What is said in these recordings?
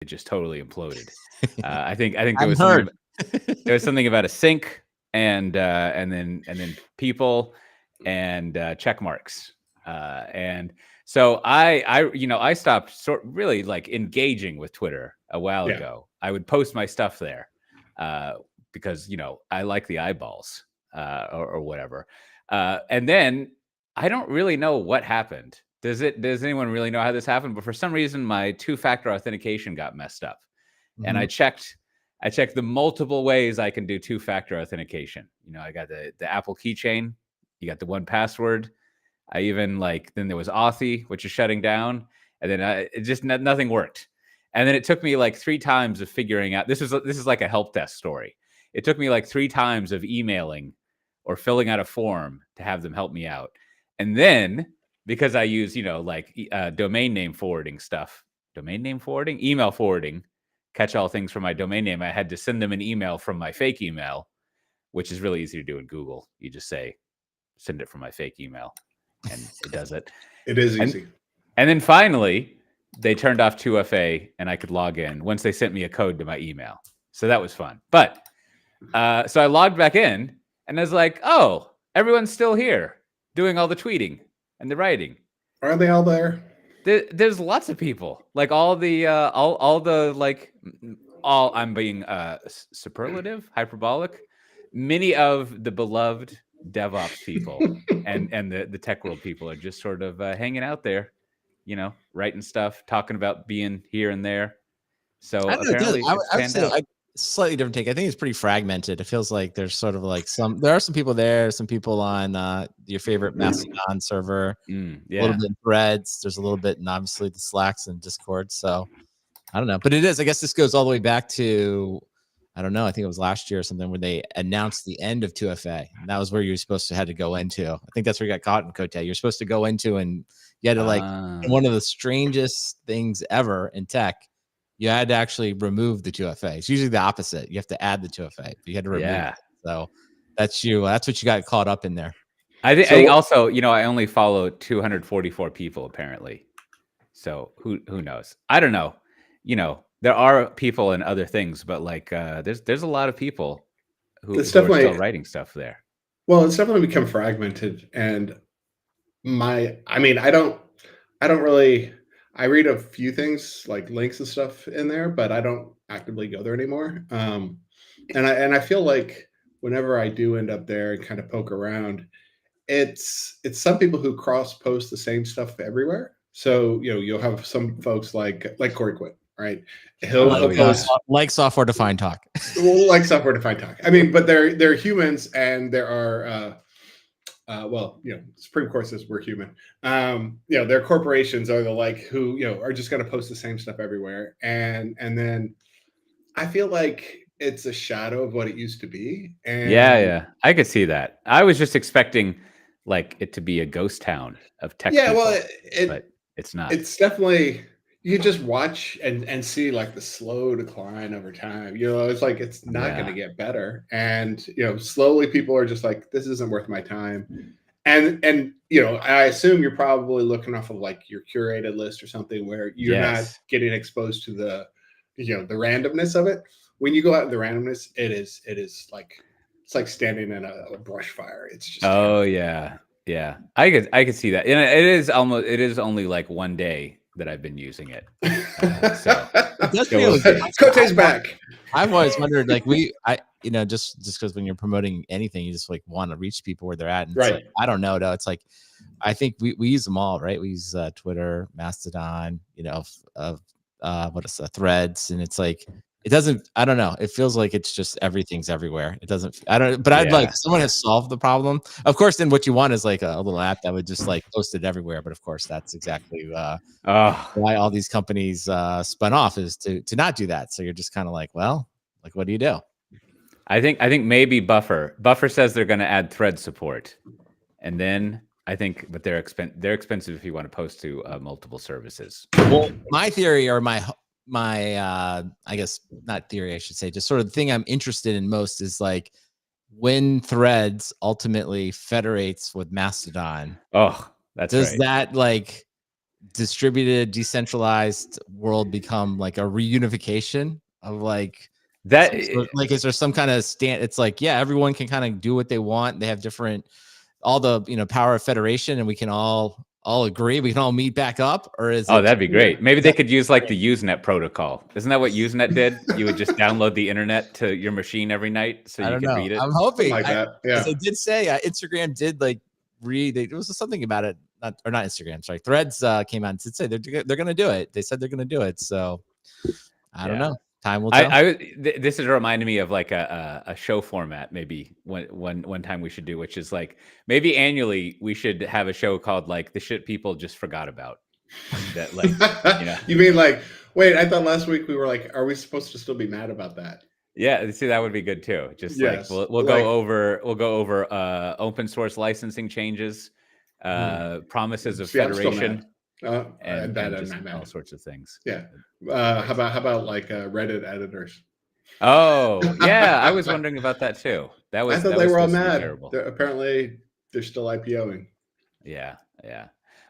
it just totally imploded. I think I've heard. there was something about a sync and then people and check marks. And so I stopped really like engaging with Twitter a while Yeah. ago. I would post my stuff there uh, because I like the eyeballs or whatever. And then I don't really know what happened. Does anyone really know how this happened? But for some reason, my two-factor authentication got messed up, and Mhm. I checked the multiple ways I can do two-factor authentication. I got the Apple keychain. You got the 1Password. I even then there was Authy, which is shutting down, and then it just nothing worked. And then it took me like 3 times of figuring out. This is like a help desk story. It took me like 3 times of emailing or filling out a form to have them help me out. And then because I use domain name forwarding, email forwarding, catch all things from my domain name, I had to send them an email from my fake email, which is really easy to do in Google. You just say, send it from my fake email, and it does it. It is easy. And then finally, they turned off 2FA, and I could log in once they sent me a code to my email. So that was fun. But so I logged back in, and I was like, oh, everyone's still here doing all the tweeting and the writing. Are they all there? There's lots of people, like all the I'm being superlative, hyperbolic. Many of the beloved DevOps people and the tech world people are just sort of hanging out there, writing stuff, talking about being here and there. So I don't know, apparently I it's would panned say out. slightly different take. I think it's pretty fragmented. It feels like there's sort of like there are some people there, some people on your favorite Mastodon server, a little bit in Threads. There's a little bit in obviously the Slacks and Discord. So I don't know, but I guess this goes all the way back to, I don't know, I think it was last year or something when they announced the end of 2FA. And that was where you were supposed to had to go into. I think that's where you got caught in Cote. You're supposed to go into, and you had to one of the strangest things ever in tech. You had to actually remove the 2FA. It's usually the opposite. You have to add the 2FA, but you had to remove it. So that's what you got caught up in there. I think also, I only follow 244 people apparently. So who knows? I don't know. There are people and other things, but there's a lot of people who are still writing stuff there. Well, it's definitely become fragmented, and I don't really. I read a few things like links and stuff in there, but I don't actively go there anymore. And I feel like whenever I do end up there and kind of poke around, it's some people who cross post the same stuff everywhere. So you'll have some folks like Corey Quinn, right? He'll post like software defined talk. Like software defined talk. I mean, but they're humans, and there are. Supreme Court says we're human. Their corporations are who are just going to post the same stuff everywhere, and then I feel like it's a shadow of what it used to be. And yeah, I could see that. I was just expecting it to be a ghost town of tech. Yeah, people, well, but it's not. It's definitely, you can just watch and see the slow decline over time. It's it's not going to get better, and slowly people are just like, this isn't worth my time. And I assume you're probably looking off of your curated list or something where you're not getting exposed to the the randomness of it. When you go out in the randomness, it's like standing in a brush fire. It's just yeah. I could see that. And it is only one day that I've been using it. Cote's back. I've always wondered, just because when you're promoting anything, you just want to reach people where they're at. And right. I don't know, though. It's I think we use them all, right? We use Twitter, Mastodon, what is Threads, and it's it doesn't, I don't know. It feels like it's just everything's everywhere. It doesn't, I don't, but I'd someone has solved the problem. Of course, then what you want is a little app that would just post it everywhere. But of course, that's exactly why all these companies spun off, is to not do that. So you're just kind of what do you do? I think maybe Buffer says they're going to add thread support. And then I think, but they're expensive if you want to post to multiple services. Well, my theory, or my I guess not theory, I should say, just sort of the thing I'm interested in most is when Threads ultimately federates with Mastodon. Oh, that's does that distributed, decentralized world become like a reunification of like that? Like, is there some kind of stand? It's like, yeah, everyone can kind of do what they want. They have different, all the power of federation, and we can all agree. We can all meet back up, or is Oh, that'd be great. Maybe they could use like the Usenet protocol. Isn't that what Usenet did? You would just download the internet to your machine every night so you could read it. I'm hoping like that. Yeah, they did say Instagram did like there was something about it, not Instagram. Sorry, Threads came out and did say they're going to do it. They said they're going to do it. So I don't know. Time will tell. This is reminding me of like a show format. Maybe one time we should do, which is like maybe annually we should have a show called like the shit people just forgot about. That like you mean like, wait, I thought last week we were like, are we supposed to still be mad about that? Yeah, see, that would be good too. Just like we'll go over open source licensing changes, promises of federation. And just all sorts of things. Yeah. How about like Reddit editors? Oh yeah, I was wondering about that too. I thought they were all mad. Apparently, they're still IPOing. Yeah.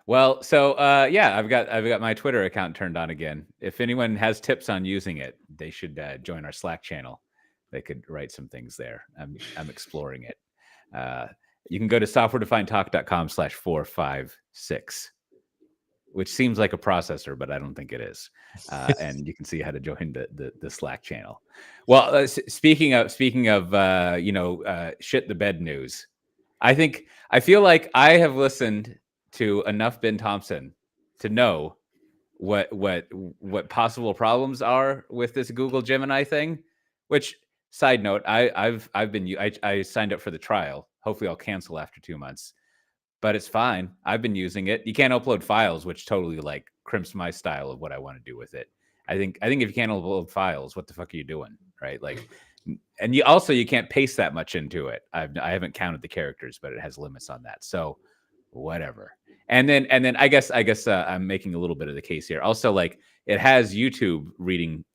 Well, so yeah, I've got my Twitter account turned on again. If anyone has tips on using it, they should join our Slack channel. They could write some things there. I'm exploring it. You can go to softwaredefinedtalk.com/456. Which seems like a processor, but I don't think it is. And you can see how to join the Slack channel. Well, speaking of shit the bed news, I feel like I have listened to enough Ben Thompson to know what possible problems are with this Google Gemini thing. Which, side note, I signed up for the trial. Hopefully, I'll cancel after 2 months. But it's fine. I've been using it. You can't upload files, which totally like crimps my style of what I want to do with it. I think if you can't upload files, what the fuck are you doing, right? Like, and you can't paste that much into it. I haven't counted the characters, but it has limits on that. So whatever. And then I guess I'm making a little bit of the case here. Also, like it has YouTube reading.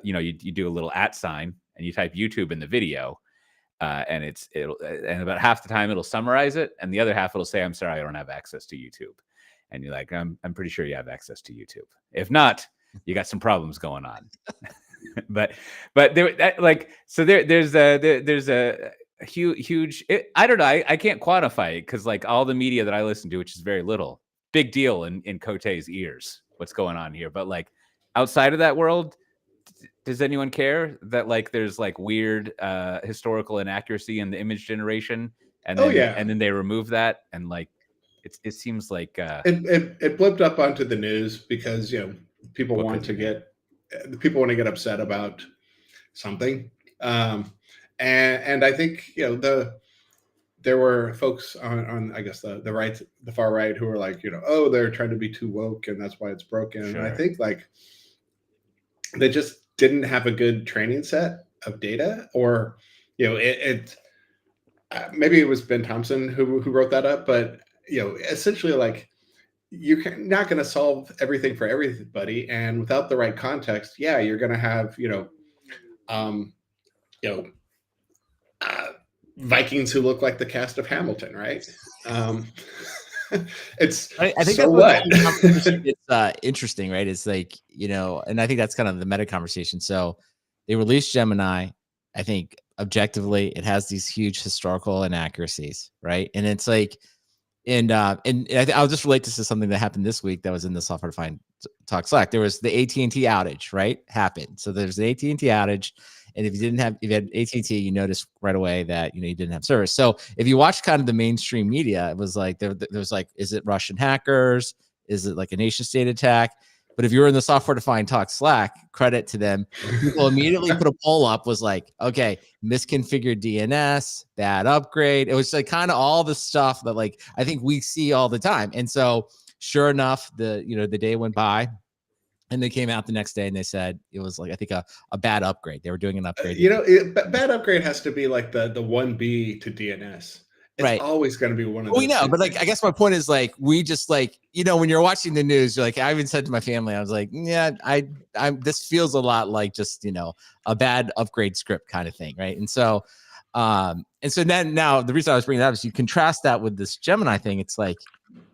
You do a little @ sign and you type YouTube in the video. And and about half the time it'll summarize it, and the other half it'll say, "I'm sorry, I don't have access to YouTube." And you're like, "I'm pretty sure you have access to YouTube. If not, you got some problems going on." but there's a huge. I don't know. I can't quantify it because like all the media that I listen to, which is very little, big deal in Cote's ears. What's going on here? But like outside of that world. Does anyone care that like there's like weird historical inaccuracy in the image generation and then they remove that and like it seems like it blipped up onto the news because people want to get upset about something and I think there were folks on I guess the far right who were like they're trying to be too woke and that's why it's broken. Sure. And I think like they just didn't have a good training set of data, or maybe it was Ben Thompson who wrote that up, but essentially like you're not going to solve everything for everybody, and without the right context, you're going to have Vikings who look like the cast of Hamilton, right? It's I think so it's interesting, right? It's like and I think that's kind of the meta conversation. So they released Gemini. I think objectively it has these huge historical inaccuracies, right? And it's like and I'll just relate this to something that happened this week that was in the Software Defined Talk Slack. There was the AT&T outage, right? Happened. So there's the AT&T outage. And if you had AT&T, you noticed right away that you didn't have service. So if you watch kind of the mainstream media, it was like there was like, is it Russian hackers? Is it like a nation state attack? But if you were in the Software Defined Talk Slack, credit to them, people immediately put a poll up. Was like, okay, misconfigured DNS, bad upgrade. It was like kind of all the stuff that like I think we see all the time. And so sure enough, the day went by. And they came out the next day and they said it was like, I think a bad upgrade. They were doing an upgrade. Bad upgrade has to be like the 1B to DNS. It's right. always going to be one of those. We know, but like, I guess my point is like, we just like, when you're watching the news, you're like, I even said to my family, I was like, yeah, this feels a lot like just, a bad upgrade script kind of thing. Right. And so then now the reason I was bringing that up is you contrast that with this Gemini thing. It's like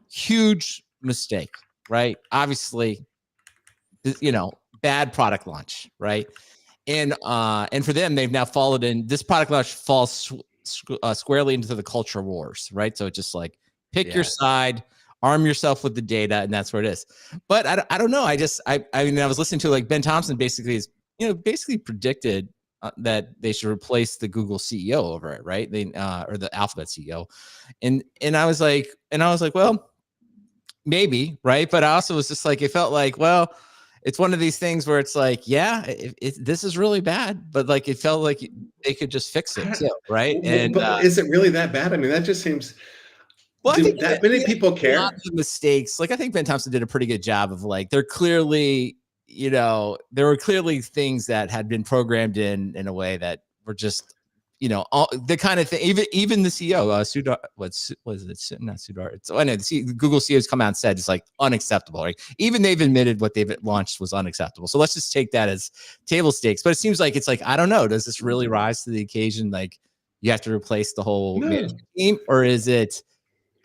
huge mistake. right? Obviously, you know, bad product launch, right? And for them, they've now followed in. This product launch falls squarely into the culture wars, right? So it's just like pick your side, arm yourself with the data, and that's where it is. But I don't know. I mean, I was listening to like Ben Thompson basically is, you know, basically predicted that they should replace the Google CEO over it, right? They or the Alphabet CEO, and I was like, well, maybe, right? But I also was just like, it felt like, well, it's one of these things where it's like, yeah, this is really bad, but like it felt like they could just fix it too, right? And but is it really that bad? I mean, that just seems. Well, I think that many people care. A lot of the mistakes, like I think Ben Thompson did a pretty good job of like, they're clearly, you know, there were clearly things that had been programmed in a way that were just, you know, all the kind of thing. Even the CEO, Sundar, what was it? Not Sundar. It's I know the Google CEO has come out and said it's like unacceptable. Right? Even they've admitted what they've launched was unacceptable. So let's just take that as table stakes. But it seems like it's like, I don't know, does this really rise to the occasion? Like you have to replace the whole management team, or is it,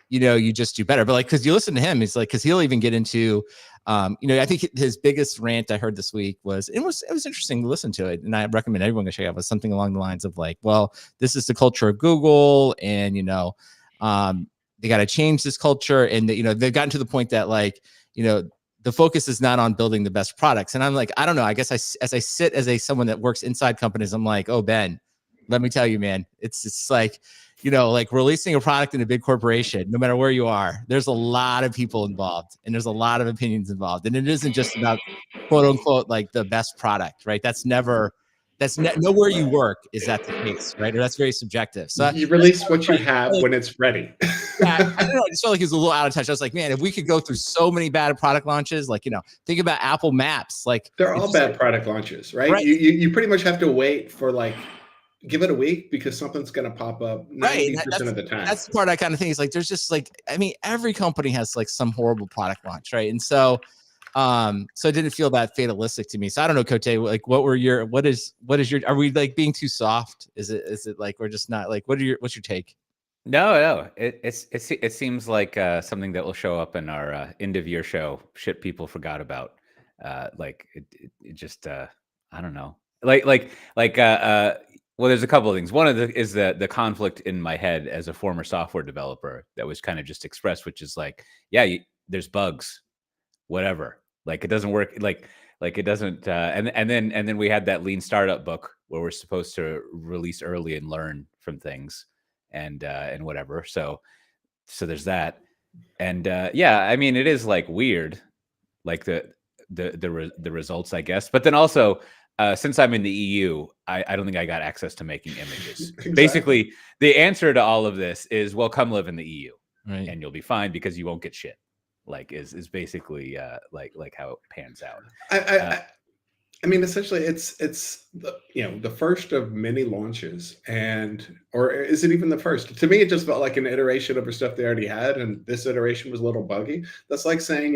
you know, you just do better? But like, because you listen to him, it's like, because he'll even get into, you know, I think his biggest rant I heard this week was it was interesting to listen to it, and I recommend everyone go check it out. Was something along the lines of like, well, this is the culture of Google, and you know, they got to change this culture, and you know, they've gotten to the point that like, you know, the focus is not on building the best products. And I'm like, I don't know. I guess as I sit as someone that works inside companies, I'm like, oh Ben, let me tell you, man, it's like, you know, like releasing a product in a big corporation, no matter where you are, there's a lot of people involved and there's a lot of opinions involved. And it isn't just about quote unquote, like the best product, right? Nowhere you work is that the case, right? Or that's very subjective. So you release what you have when it's ready. Yeah, I don't know. I just felt like it was a little out of touch. I was like, man, if we could go through so many bad product launches, like, you know, think about Apple Maps. Like they're all bad product launches, right? You pretty much have to wait for like, give it a week because something's going to pop up 90% of the time. That's the part I kind of think is like, there's just like, I mean, every company has like some horrible product launch, right? And so, so it didn't feel that fatalistic to me. So I don't know, Cote, like what is your, are we like being too soft? Is it like, we're just not like, what's your take? No. It seems like something that will show up in our end of year show. Shit people forgot about. Like it just I don't know. Well, there's a couple of things. One of is the conflict in my head as a former software developer that was kind of just expressed, which is like, yeah, there's bugs, whatever. Like it doesn't work. Like it doesn't. And then we had that lean startup book where we're supposed to release early and learn from things and whatever. So there's that. And yeah, I mean, it is like weird, like the results, I guess. But then also, since I'm in the EU, I don't think I got access to making images. Exactly. Basically, the answer to all of this is, well, come live in the EU, right, and you'll be fine because you won't get shit. Like is basically like how it pans out. I mean, essentially, it's the first of many launches, or is it even the first? To me, it just felt like an iteration of the stuff they already had, and this iteration was a little buggy. That's like saying,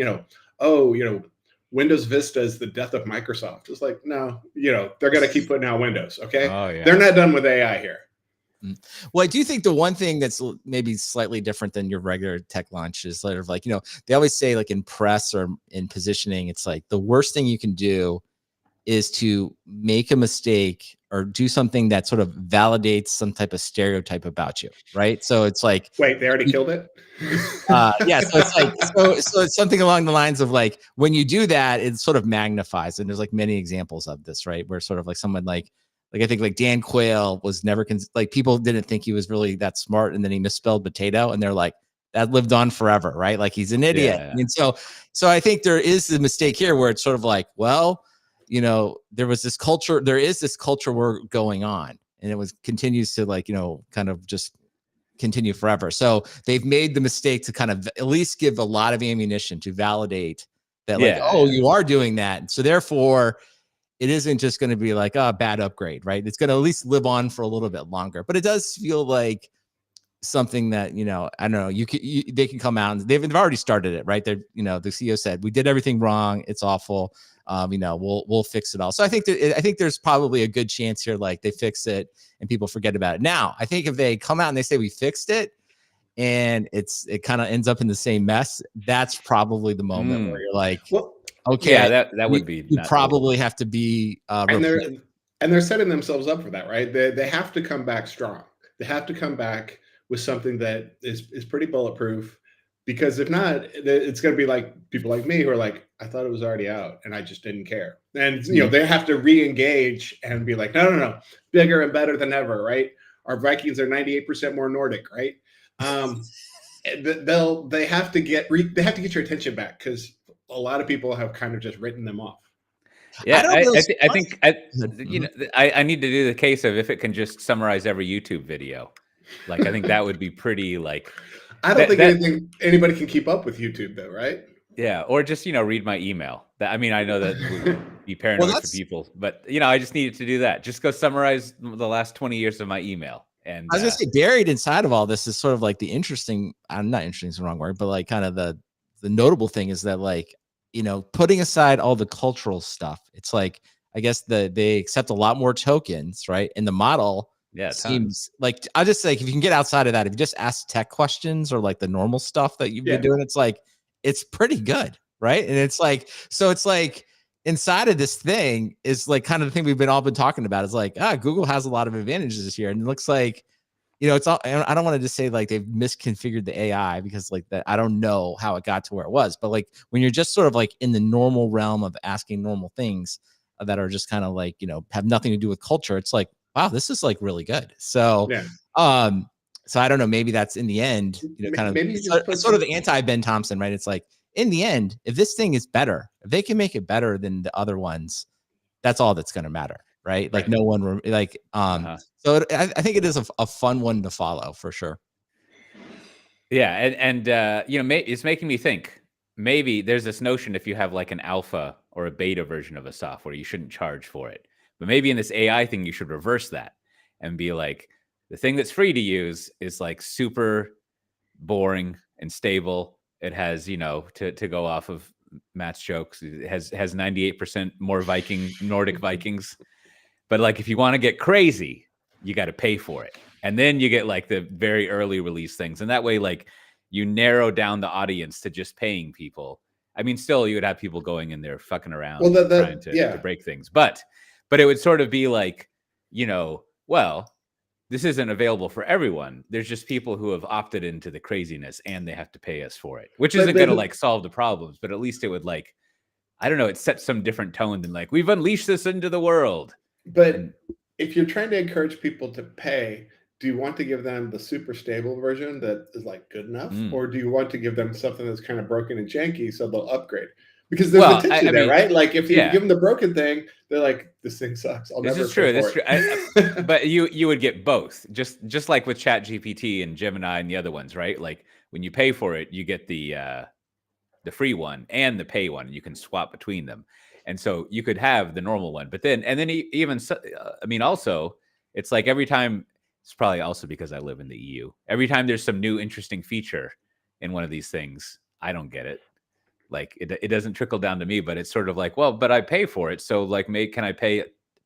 Windows Vista is the death of Microsoft. It's like, no, they're going to keep putting out Windows. Okay. Oh, yeah. They're not done with AI here. Well, I do think the one thing that's maybe slightly different than your regular tech launch is sort of like, they always say like in press or in positioning, it's like the worst thing you can do is to make a mistake or do something that sort of validates some type of stereotype about you, right? So it's like, wait, they already killed it? Yeah, so it's like, so it's something along the lines of like, when you do that, it sort of magnifies, and there's like many examples of this, right? Where sort of like someone like I think like Dan Quayle was never, like people didn't think he was really that smart, and then he misspelled potato, and they're like, that lived on forever, right? Like he's an idiot. Yeah. And so I think there is the mistake here where it's sort of like, well, there is this culture war going on, and it continues to like, kind of just continue forever. So they've made the mistake to kind of at least give a lot of ammunition to validate that, like, you are doing that. So therefore it isn't just going to be like a bad upgrade, right? It's going to at least live on for a little bit longer, but it does feel like something that, I don't know, they can come out and they've already started it, right? They're, the CEO said, we did everything wrong. It's awful. We'll fix it all. So I think there's probably a good chance here, like they fix it and people forget about it. Now, I think if they come out and they say we fixed it, and it kind of ends up in the same mess, that's probably the moment where you're like, well, okay, yeah, that would be you probably have to be and they're setting themselves up for that, right? They have to come back strong. They have to come back with something that is pretty bulletproof, because if not, it's going to be like people like me who are like, I thought it was already out and I just didn't care. And they have to re-engage and be like, no, bigger and better than ever, right? Our Vikings are 98% more Nordic, right? They have to get your attention back, because a lot of people have kind of just written them off. Yeah, I think I need to do the case of if it can just summarize every YouTube video. Like, I think that would be pretty like. I don't think anybody can keep up with YouTube though, right? Yeah, or just read my email. I mean, I know that would be paranoid for people, but I just needed to do that. Just go summarize the last 20 years of my email. And I was gonna say, buried inside of all this is sort of like the interesting. I'm not interesting is the wrong word, but like kind of the notable thing is that, like, putting aside all the cultural stuff, it's like, I guess they accept a lot more tokens, right? And the model seems like, I just like, if you can get outside of that, if you just ask tech questions or like the normal stuff that you've been doing, it's like, it's pretty good, right? And it's like, so it's like inside of this thing is like kind of the thing we've all been talking about. Is like, Google has a lot of advantages this year, and it looks like, it's all, I don't want to just say like they've misconfigured the AI, because like that, I don't know how it got to where it was, but like when you're just sort of like in the normal realm of asking normal things that are just kind of like, have nothing to do with culture, it's like, wow, this is like really good. So, so I don't know, maybe that's in the end, kind of maybe sort of anti Ben Thompson, right? It's like, in the end, if this thing is better, if they can make it better than the other ones, that's all that's going to matter. Right. Like no one like, so I think it is a fun one to follow for sure. Yeah. And it's making me think, maybe there's this notion, if you have like an alpha or a beta version of a software, you shouldn't charge for it. But maybe in this AI thing, you should reverse that and be like, the thing that's free to use is like super boring and stable. It has, to go off of Matt's jokes, it has 98% more Nordic Vikings. But like, if you want to get crazy, you got to pay for it. And then you get like the very early release things. And that way, like, you narrow down the audience to just paying people. I mean, still you would have people going in there fucking around trying to break things. But it would sort of be like, well, this isn't available for everyone. There's just people who have opted into the craziness and they have to pay us for it, which isn't going to like solve the problems, but at least it would, like, I don't know, it sets some different tone than like, we've unleashed this into the world. But if you're trying to encourage people to pay, do you want to give them the super stable version that is like good enough? Or do you want to give them something that's kind of broken and janky so they'll upgrade? Because there's a tension there, right? Like if you give them the broken thing, they're like, this thing sucks. This is true. But you would get both, just like with ChatGPT and Gemini and the other ones, right? Like when you pay for it, you get the free one and the pay one, and you can swap between them. And so you could have the normal one, but then even, I mean, also it's like every time, it's probably also because I live in the EU, every time there's some new interesting feature in one of these things, I don't get it. Like it doesn't trickle down to me, but it's sort of like, well, but I pay for it. So like, can I pay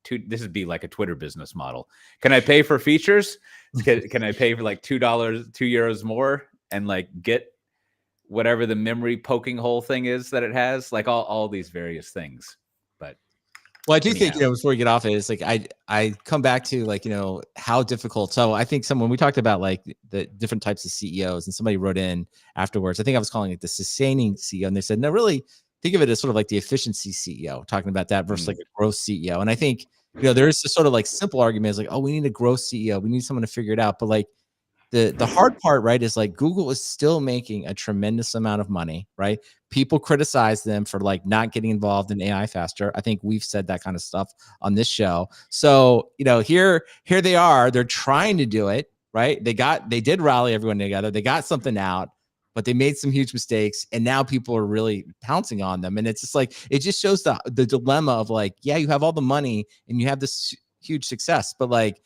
this would be like a Twitter business model. Can I pay for features? Can I pay for like €2 more and like get whatever the memory poking hole thing is that it has, like all these various things. But well, I do think, before we get off it, it's like I come back to like, how difficult. So I think when we talked about like the different types of CEOs, and somebody wrote in afterwards, I think I was calling it the sustaining CEO, and they said, no, really think of it as sort of like the efficiency CEO, talking about that versus like a growth CEO. And I think, there is this sort of like simple argument is like, oh, we need a growth CEO. We need someone to figure it out. But like, the hard part, right, is like Google is still making a tremendous amount of money, right? People criticize them for like not getting involved in AI faster. I think we've said that kind of stuff on this show. So, here they are, they're trying to do it, right? They did rally everyone together. They got something out, but they made some huge mistakes, and now people are really pouncing on them. And it's just like, it just shows the dilemma of like, yeah, you have all the money and you have this huge success, but like,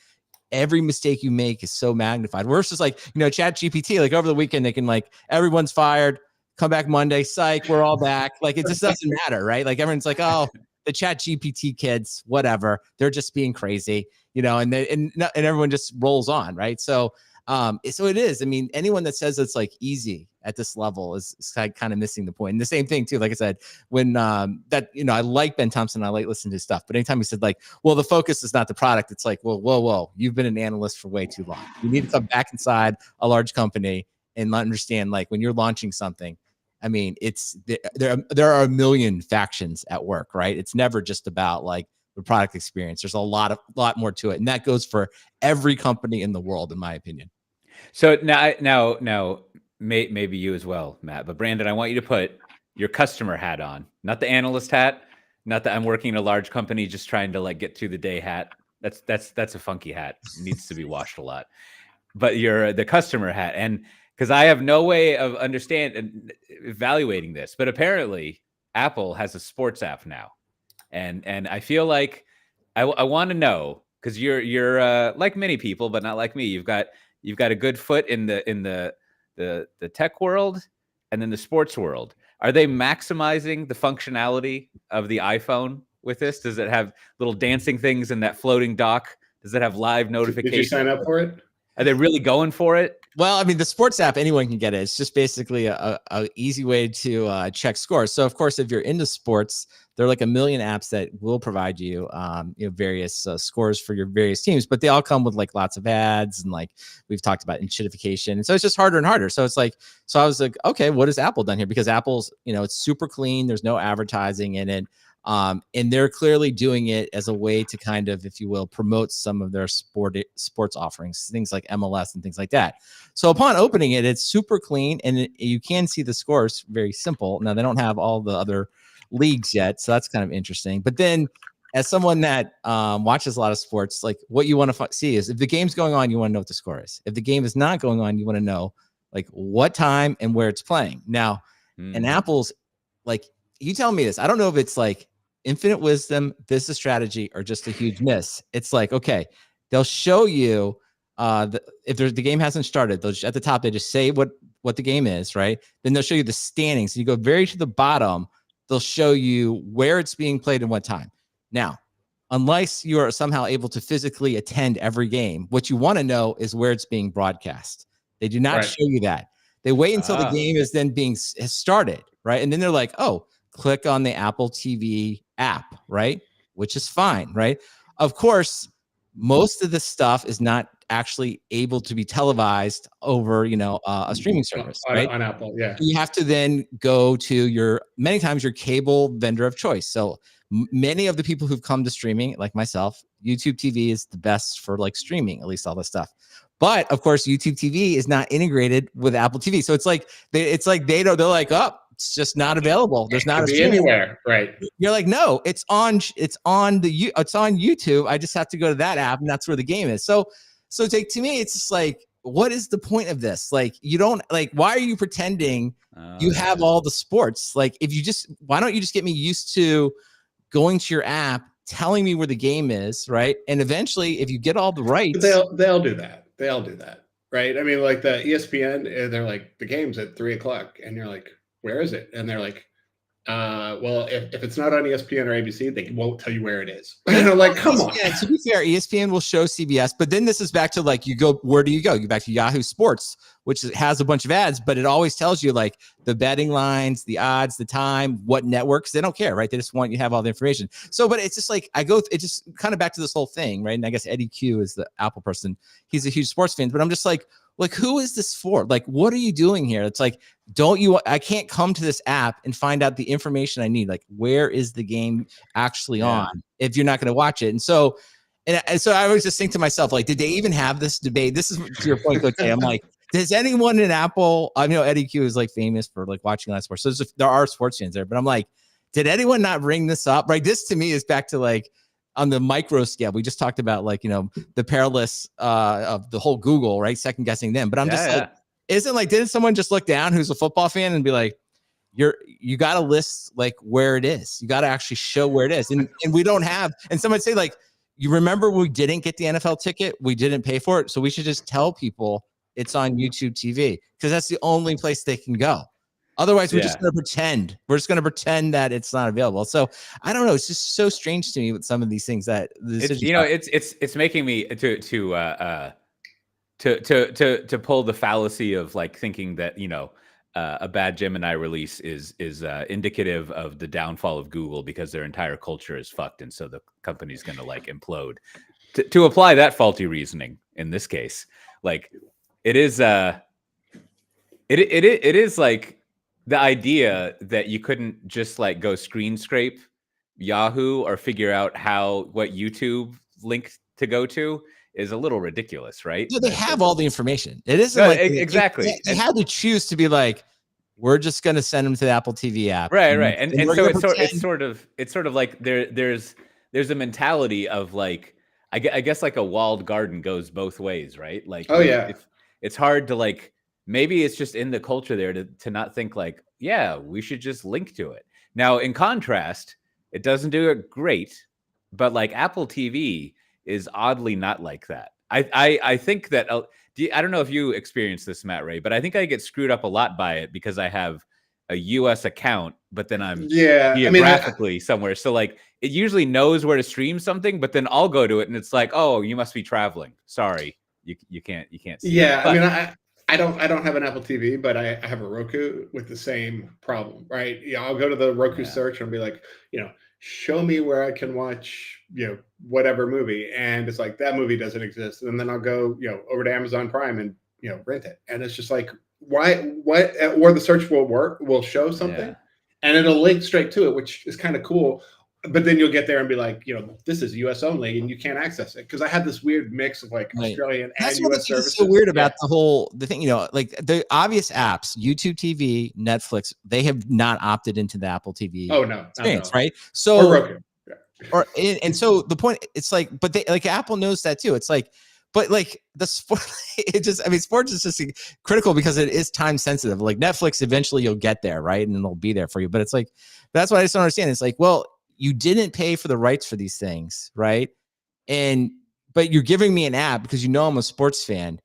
every mistake you make is so magnified. Versus like, ChatGPT, like over the weekend, they can like, everyone's fired, come back Monday, psych, we're all back. Like, it just doesn't matter, right? Like everyone's like, oh, the ChatGPT kids, whatever, they're just being crazy, and everyone just rolls on, right? So So it is. I mean, anyone that says it's like easy at this level is kind of missing the point. And the same thing too, like I said, when that, you know, I like Ben Thompson, I like listening to his stuff, but anytime he said like, well, the focus is not the product, it's like, well, whoa, you've been an analyst for way too long. You need to come back inside a large company and understand, like, when you're launching something, I mean, it's there are a million factions at work, right? It's never just about like the product experience. There's a lot more to it, and that goes for every company in the world, in my opinion. So now, maybe you as well, Matt. But Brandon, I want you to put your customer hat on, not the analyst hat, not that I'm working in a large company just trying to like get through the day hat. That's a funky hat. It needs to be washed a lot. But you're the customer hat, and because I have no way of evaluating this, but apparently Apple has a sports app now, and I feel like I want to know, because you're like many people, but not like me. You've got a good foot in the tech world and then the sports world. Are they maximizing the functionality of the iPhone with this? Does it have little dancing things in that floating dock? Does it have live notifications? Did you sign up for it? Are they really going for it? Well, I mean, the sports app, anyone can get it. It's just basically a easy way to check scores. So, of course, if you're into sports, there are like a million apps that will provide you, various scores for your various teams, but they all come with like lots of ads and like we've talked about enshittification. And so it's just harder and harder. So it's like, so I was like, okay, what has Apple done here? Because Apple's, it's super clean. There's no advertising in it. And they're clearly doing it as a way to kind of, if you will, promote some of their sports offerings, things like MLS and things like that. So upon opening it, it's super clean and you can see the scores. Very simple. Now they don't have all the other leagues yet, so that's kind of interesting. But then, as someone that watches a lot of sports, like what you want to see is if the game's going on, you want to know what the score is. If the game is not going on, you want to know like what time and where it's playing. Now, and Apple's like, you tell me this. I don't know if it's like infinite wisdom, business strategy, or just a huge miss. It's like, okay, they'll show you if the game hasn't started, they'll at the top, they just say what the game is, right? Then they'll show you the standings. You go very to the bottom, they'll show you where it's being played and what time. Now, unless you are somehow able to physically attend every game, what you want to know is where it's being broadcast. They do not show you that. They wait until the game is then has started, right? And then they're like, oh, click on the Apple TV app, right? Which is fine, right? Of course, most of the stuff is not actually able to be televised over, a streaming service, right? On Apple, yeah. You have to then go to many times your cable vendor of choice. So many of the people who've come to streaming, like myself, YouTube TV is the best for like streaming, at least all this stuff. But of course, YouTube TV is not integrated with Apple TV. So it's like they're like, oh, it's just not available. There's not a anywhere, right? You're like, no, it's on YouTube. I just have to go to that app, and that's where the game is. So to me, it's just like, what is the point of this? Like, you don't why are you pretending you have all the sports? Like, why don't you just get me used to going to your app, telling me where the game is, right? And eventually, if you get all the rights, they'll do that. They'll do that, right? I mean, like the ESPN, they're like, the game's at 3:00, and you're like, where is it? And they're like, well, if it's not on ESPN or ABC, they won't tell you where it is. And I'm like, come on. Yeah, to be fair, ESPN will show CBS, but then this is back to like, where do you go? You go back to Yahoo Sports, which has a bunch of ads, but it always tells you like the betting lines, the odds, the time, what networks. They don't care, right? They just want you to have all the information. So, but it's just like, it's just kind of back to this whole thing, right? And I guess Eddie Q is the Apple person. He's a huge sports fan, but I'm just like, who is this for? Like, what are you doing here? It's like, I can't come to this app and find out the information I need. Like, where is the game actually on if you're not going to watch it? And so I always just think to myself, like, did they even have this debate? This is to your point, Coach. I'm like, does anyone in Apple, I know Eddie Q is like famous for like watching a lot of sports. So there are sports fans there, but I'm like, did anyone not bring this up? Right. This to me is back to like, on the micro scale, we just talked about like, the perilous of the whole Google, right? Second guessing them. But I'm didn't someone just look down who's a football fan and be like, you got to list like where it is. You got to actually show where it is. And we don't have, and someone say like, you remember we didn't get the NFL ticket. We didn't pay for it. So we should just tell people it's on YouTube TV because that's the only place they can go. Otherwise, we're just going to pretend. We're just going to pretend that it's not available. So I don't know. It's just so strange to me with some of these things that it's making me to to pull the fallacy of like thinking that, you know, a bad Gemini release is indicative of the downfall of Google because their entire culture is fucked, and so the company's going to like implode. To apply that faulty reasoning in this case, like it is it is like the idea that you couldn't just like go screen scrape Yahoo or figure out what YouTube link to go to is a little ridiculous, right? No, they have all the information. It isn't like exactly. They had to choose to be like, we're just going to send them to the Apple TV app, right? And so it's sort of like there's a mentality of like I guess like a walled garden goes both ways, right? Like, oh yeah, it's hard to like, maybe it's just in the culture there to not think like, yeah, we should just link to it. Now, in contrast, it doesn't do it great, but like Apple TV is oddly not like that. I think that I don't know if you experienced this, Matt Ray, but I think I get screwed up a lot by it because I have a US account, but then I'm geographically somewhere. So like it usually knows where to stream something, but then I'll go to it and it's like, oh, you must be traveling. Sorry, you can't see. Yeah, I mean, I don't have an Apple TV, but I have a Roku with the same problem, right? Yeah, I'll go to the Roku search and be like, you know, show me where I can watch, you know, whatever movie, and it's like that movie doesn't exist, and then I'll go, you know, over to Amazon Prime and, you know, rent it, and it's just like, why, what, or the search will show something, and it'll link straight to it, which is kind of cool. But then you'll get there and be like, you know, this is US only, and you can't access it because I had this weird mix of like Australian and US services. So weird about the thing, you know, like the obvious apps, YouTube TV, Netflix, they have not opted into the Apple TV. Oh no, experience, right? So or Roku. Or and so the point, it's like, but they like Apple knows that too. It's like, but like the sport, it just, I mean, sports is just critical because it is time sensitive. Like Netflix, eventually you'll get there, right? And it'll be there for you. But it's like, that's what I just don't understand. It's like, well, you didn't pay for the rights for these things, right? But you're giving me an app because you know I'm a sports fan.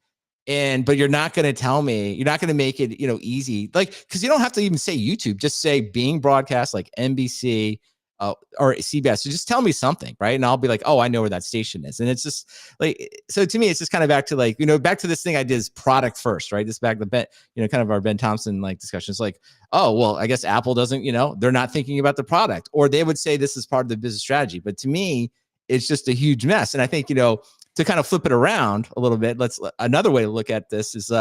But you're not going to tell me, you're not going to make it, you know, easy. Like, because you don't have to even say YouTube, just say being broadcast like NBC, or CBS. So just tell me something, right? And I'll be like, oh, I know where that station is. And it's just like, so to me, it's just kind of back to like, you know, back to this thing I did is product first, right? This back to Ben, you know, kind of our Ben Thompson like discussion. It's like, oh, well, I guess Apple doesn't, you know, they're not thinking about the product, or they would say this is part of the business strategy. But to me, it's just a huge mess. And I think, you know, to kind of flip it around a little bit, another way to look at this is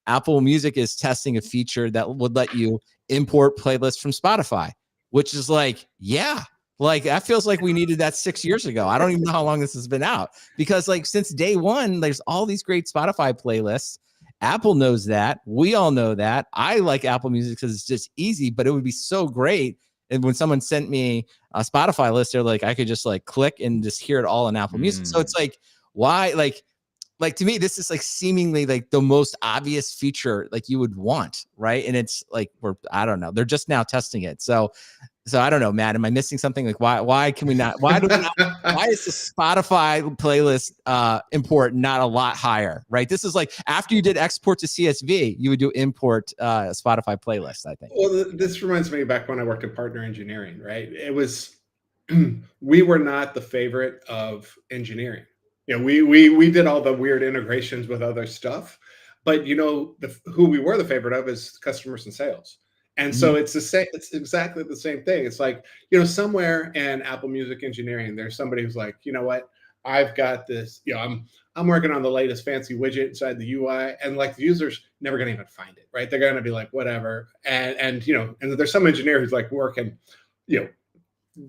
Apple Music is testing a feature that would let you import playlists from Spotify, which is like, yeah, like that feels like we needed that 6 years ago. I don't even know how long this has been out, because like since day one, there's all these great Spotify playlists. Apple knows that. We all know that. I like Apple Music because it's just easy, but it would be so great. And when someone sent me a Spotify list, they're like, I could just like click and just hear it all in Apple Music. So it's like, why, like to me, this is like seemingly like the most obvious feature like you would want, right? And it's like, I don't know, they're just now testing it. So I don't know, Matt, am I missing something? Like why can we not, why is the Spotify playlist import not a lot higher, right? This is like after you did export to CSV, you would do import Spotify playlist, I think. Well, this reminds me back when I worked in partner engineering, right? It was, we were not the favorite of engineering. You know, we did all the weird integrations with other stuff, but you know, who we were the favorite of is customers and sales. And so it's the same. It's exactly the same thing. It's like, you know, somewhere in Apple Music engineering, there's somebody who's like, you know what, I've got this. You know, I'm working on the latest fancy widget inside the UI, and like the user's never going to even find it, right? They're going to be like, whatever. And you know, and there's some engineer who's like working, you know,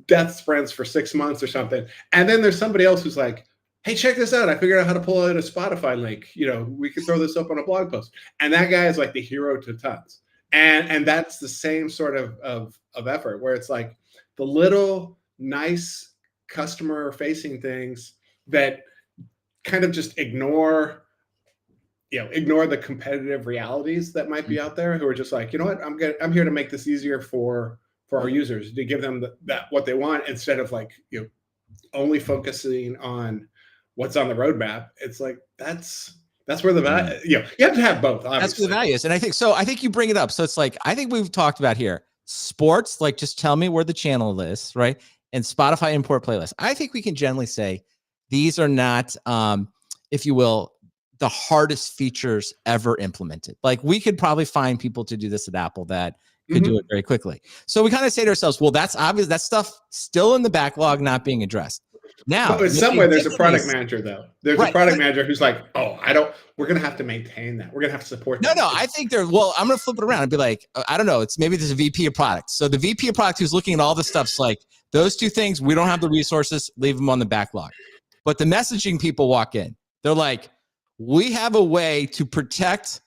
death sprints for 6 months or something, and then there's somebody else who's like, hey, check this out. I figured out how to pull out a Spotify link. You know, we could throw this up on a blog post. And that guy is like the hero to tons. And that's the same sort of effort where it's like the little nice customer facing things that kind of just ignore the competitive realities that might be out there, who are just like, you know what, I'm here to make this easier for our users, to give them that what they want, instead of like, you know, only focusing on what's on the roadmap. It's like that's where the value, you know, you have to have both, obviously. That's where the value is. And I think you bring it up. So it's like, I think we've talked about here sports, like just tell me where the channel is, right? And Spotify import playlist. I think we can generally say these are not, if you will, the hardest features ever implemented. Like we could probably find people to do this at Apple that could do it very quickly. So we kind of say to ourselves, well, that's obvious. That stuff still in the backlog, not being addressed. Now, but somewhere there's a product manager though. There's a product manager who's like, oh, we're going to have to maintain that. We're going to have to support that. No, I think I'm going to flip it around and be like, I don't know. Maybe there's a VP of product. So the VP of product who's looking at all this stuff's like, those two things, we don't have the resources, leave them on the backlog. But the messaging people walk in. They're like, we have a way to protect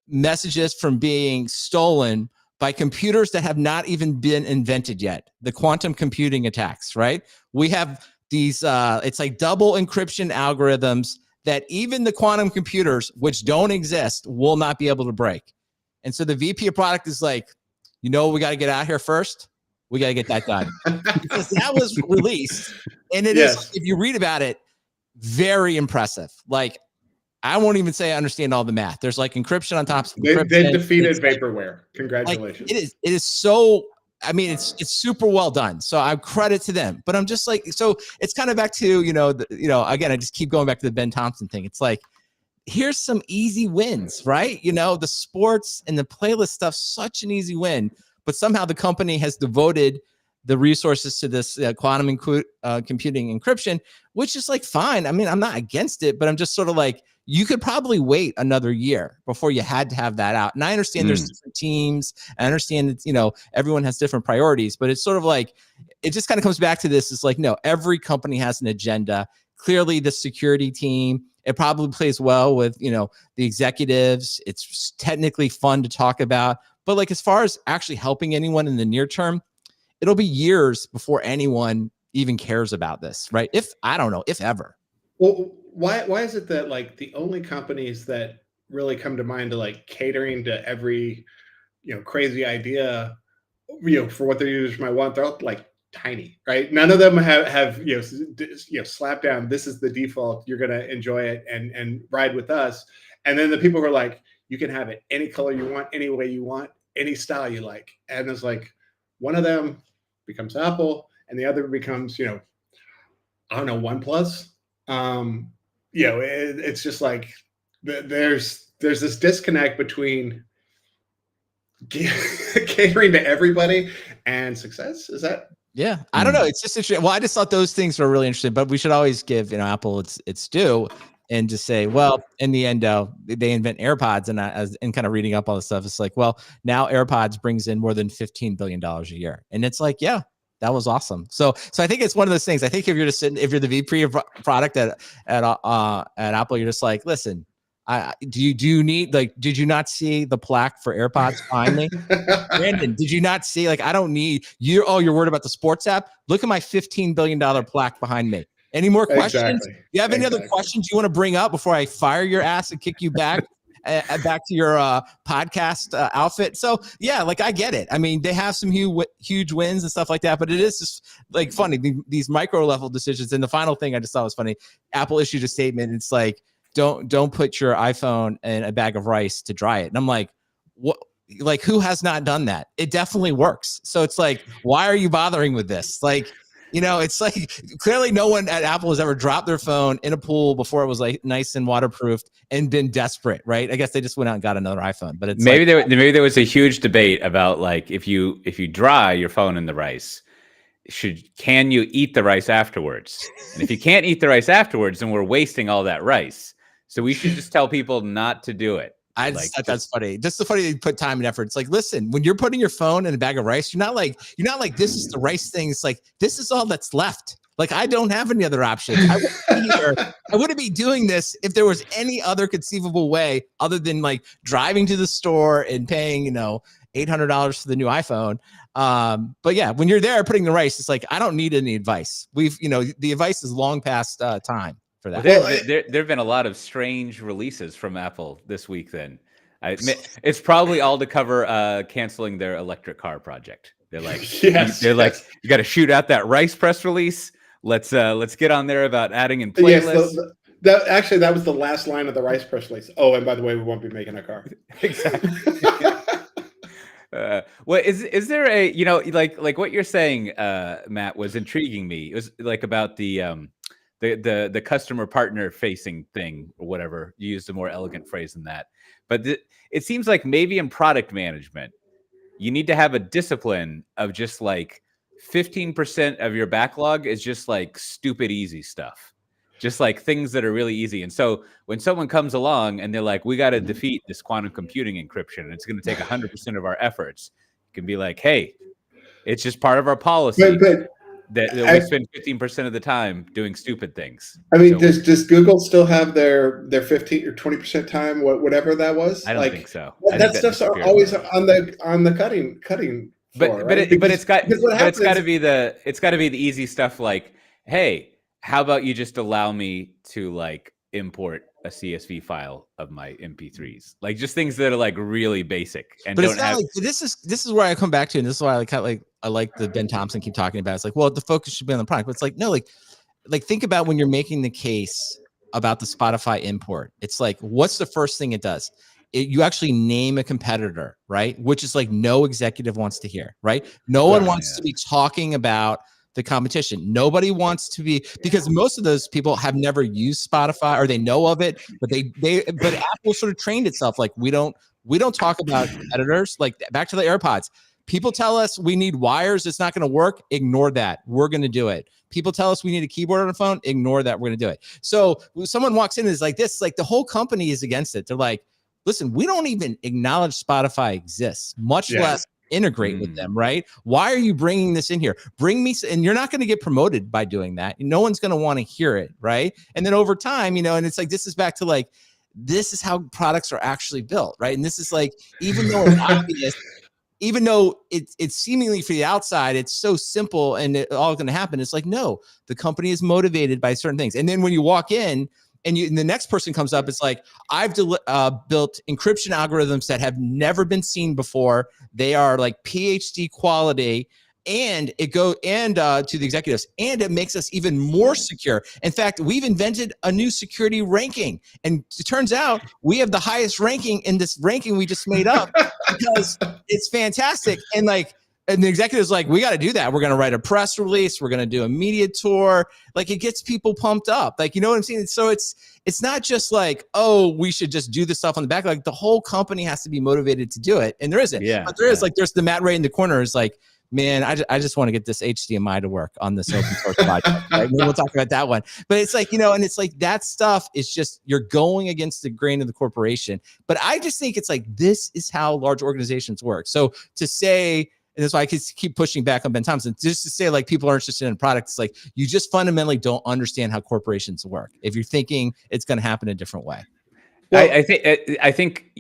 messages from being stolen by computers that have not even been invented yet. The quantum computing attacks, right? We have these, it's like double encryption algorithms that even the quantum computers, which don't exist, will not be able to break. And so the VP of product is like, we got to get out here first. We got to get that done. Because that was released. And it is, if you read about it, very impressive. Like, I won't even say I understand all the math. There's like encryption on top of encryption. They defeated vaporware. Congratulations. Like, it is so, I mean, it's super well done. So I credit to them. But I'm just like, so it's kind of back to, again, I just keep going back to the Ben Thompson thing. It's like, here's some easy wins, right? The sports and the playlist stuff, such an easy win. But somehow the company has devoted the resources to this quantum computing encryption, which is like fine. I mean, I'm not against it, but I'm just sort of like, you could probably wait another year before you had to have that out. And I understand there's different teams. I understand that, everyone has different priorities, but it's sort of like, it just kind of comes back to this. It's like, no, every company has an agenda. Clearly the security team, it probably plays well with, the executives. It's technically fun to talk about, but like, as far as actually helping anyone in the near term, it'll be years before anyone even cares about this, right? If ever. Well, why is it that like the only companies that really come to mind to like catering to every, crazy idea, for what their users might want, they're all like tiny, right? None of them have slap down, this is the default, you're going to enjoy it and ride with us. And then the people who are like, you can have it any color you want, any way you want, any style you like. And it's like, one of them becomes Apple and the other becomes, OnePlus. It's just like there's this disconnect between catering to everybody and success. Is that? Yeah, I don't know. It's just interesting. Well, I just thought those things were really interesting, but we should always give Apple its due and just say, well, in the end, they invent AirPods, and kind of reading up all this stuff, it's like, well, now AirPods brings in more than $15 billion a year, and it's like, yeah. That was awesome. So I think it's one of those things. I think if you're the VP of product at Apple, you're just like, listen, do you need, like, did you not see the plaque for AirPods behind me? Brandon, did you not see, like, I don't need you're worried about the sports app. Look at my $15 billion plaque behind me. Any more questions? Exactly. You have any other questions you want to bring up before I fire your ass and kick you back? Back to your podcast outfit. So yeah, like I get it. I mean, they have some huge wins and stuff like that, but it is just like funny, these micro level decisions. And the final thing I just thought was funny, Apple issued a statement. It's like, don't put your iPhone in a bag of rice to dry it. And I'm like, what? Like, who has not done that? It definitely works. So it's like, why are you bothering with this? Like, it's like clearly no one at Apple has ever dropped their phone in a pool before it was like nice and waterproofed and been desperate, right? I guess they just went out and got another iPhone, but it's maybe there was a huge debate about like if you dry your phone in the rice, can you eat the rice afterwards? And if you can't eat the rice afterwards, then we're wasting all that rice. So we should just tell people not to do it. I just thought that's funny. Just the funny that you put time and effort. It's like, listen, when you're putting your phone in a bag of rice, you're not like this is the rice thing. It's like, this is all that's left. Like, I don't have any other options. I wouldn't be doing this if there was any other conceivable way other than like driving to the store and paying, $800 for the new iPhone. But yeah, when you're there putting the rice, it's like, I don't need any advice. The advice is long past time. That. Well, there have been a lot of strange releases from Apple this week. Then it's probably all to cover canceling their electric car project. They're like, you got to shoot out that rice press release. Let's get on there about adding in playlists. Yes, that was the last line of the rice press release. Oh, and by the way, we won't be making a car. Exactly. Well, is there a like what you're saying, Matt, was intriguing me. It was like about the the customer partner facing thing or whatever. You used a more elegant phrase than that. But it seems like maybe in product management, you need to have a discipline of just like 15% of your backlog is just like stupid easy stuff. Just like things that are really easy. And so when someone comes along and they're like, we got to defeat this quantum computing encryption, and it's going to take 100% of our efforts, you can be like, hey, it's just part of our policy that we spend 15% of the time doing stupid things. I mean, so does Google still have their 15 or 20% time, whatever that was? I don't think so. That stuff's always on the cutting floor, but it's got to be the easy stuff. Like, hey, how about you just allow me to like import a CSV file of my MP3s, like just things that are like really basic. And but it's not like this is where I come back to, and this is why I like the Ben Thompson keep talking about. It's like, well, the focus should be on the product, but it's like, no, like think about when you're making the case about the Spotify import. It's like, what's the first thing it does? You actually name a competitor, right? Which is like no executive wants to hear, right? No one wants to be talking about the competition. Nobody wants to be, because most of those people have never used Spotify or they know of it, but but Apple sort of trained itself. Like we don't talk about competitors. Like back to the AirPods. People tell us we need wires. It's not going to work. Ignore that. We're going to do it. People tell us we need a keyboard on a phone. Ignore that. We're going to do it. So when someone walks in and is like this, like the whole company is against it. They're like, listen, we don't even acknowledge Spotify exists, much less integrate with them, right? Why are you bringing this in here? Bring me, and you're not going to get promoted by doing that. No one's going to want to hear it, right? And then over time, and it's like, this is back to like, this is how products are actually built, right? And this is like, even though it's obvious, even though it's seemingly for the outside, it's so simple and it's all going to happen. It's like, no, the company is motivated by certain things. And then when you walk in, and the next person comes up, it's like, I've built encryption algorithms that have never been seen before. They are like PhD quality, and to the executives, and it makes us even more secure. In fact, we've invented a new security ranking, and it turns out we have the highest ranking in this ranking we just made up because it's fantastic. And the executive's like, we got to do that. We're going to write a press release. We're going to do a media tour. Like, it gets people pumped up. Like, you know what I'm saying? So it's not just like, oh, we should just do this stuff on the back. Like, the whole company has to be motivated to do it. And there isn't. Yeah, but there is. Like, there's the Matt Ray in the corner is like, man, I just want to get this HDMI to work on this open source project. Right? We'll talk about that one. But it's like, and it's like that stuff is just, you're going against the grain of the corporation. But I just think it's like, this is how large organizations work. So to say, and that's why I keep pushing back on Ben Thompson, just to say like people are interested in products. It's like, you just fundamentally don't understand how corporations work if you're thinking it's going to happen a different way. Well, I think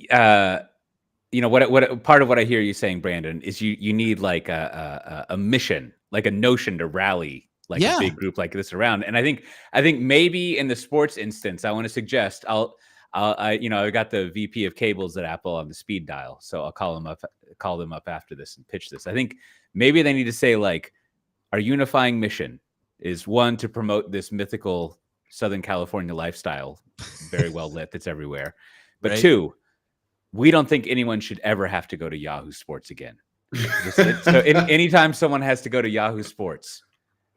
what part of what I hear you saying, Brandon, is you need like a mission, like a notion to rally like a big group like this around. And I think maybe in the sports instance, I want to suggest I got the VP of cables at Apple on the speed dial, so I'll call them up after this and pitch this. I think maybe they need to say like, our unifying mission is one, to promote this mythical Southern California lifestyle, very well lit, that's everywhere. But right. Two, we don't think anyone should ever have to go to Yahoo Sports again. So anytime someone has to go to Yahoo Sports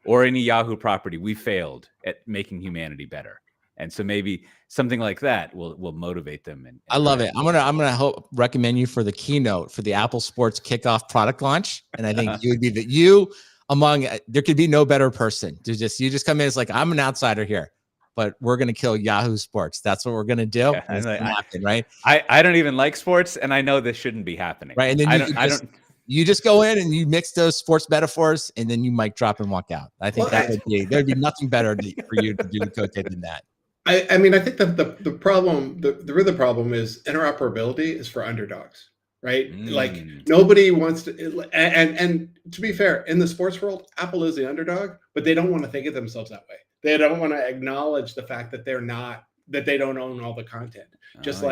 or any Yahoo property, we failed at making humanity better. And so maybe something like that will motivate them. And I love it. I'm gonna recommend you for the keynote for the Apple Sports kickoff product launch. And I think you would be there could be no better person to you just come in. It's like, I'm an outsider here, but we're gonna kill Yahoo Sports. That's what we're gonna do. Yeah, it's gonna happen, right? I don't even like sports, and I know this shouldn't be happening. Right. And then you just go in and you mix those sports metaphors, and then you mic drop and walk out. I think there'd be nothing better for you to do than that. I mean, I think the problem, the real problem is interoperability is for underdogs, right? Like nobody wants to, and to be fair, in the sports world, Apple is the underdog, but they don't want to think of themselves that way. They don't want to acknowledge the fact that they don't own all the content. Just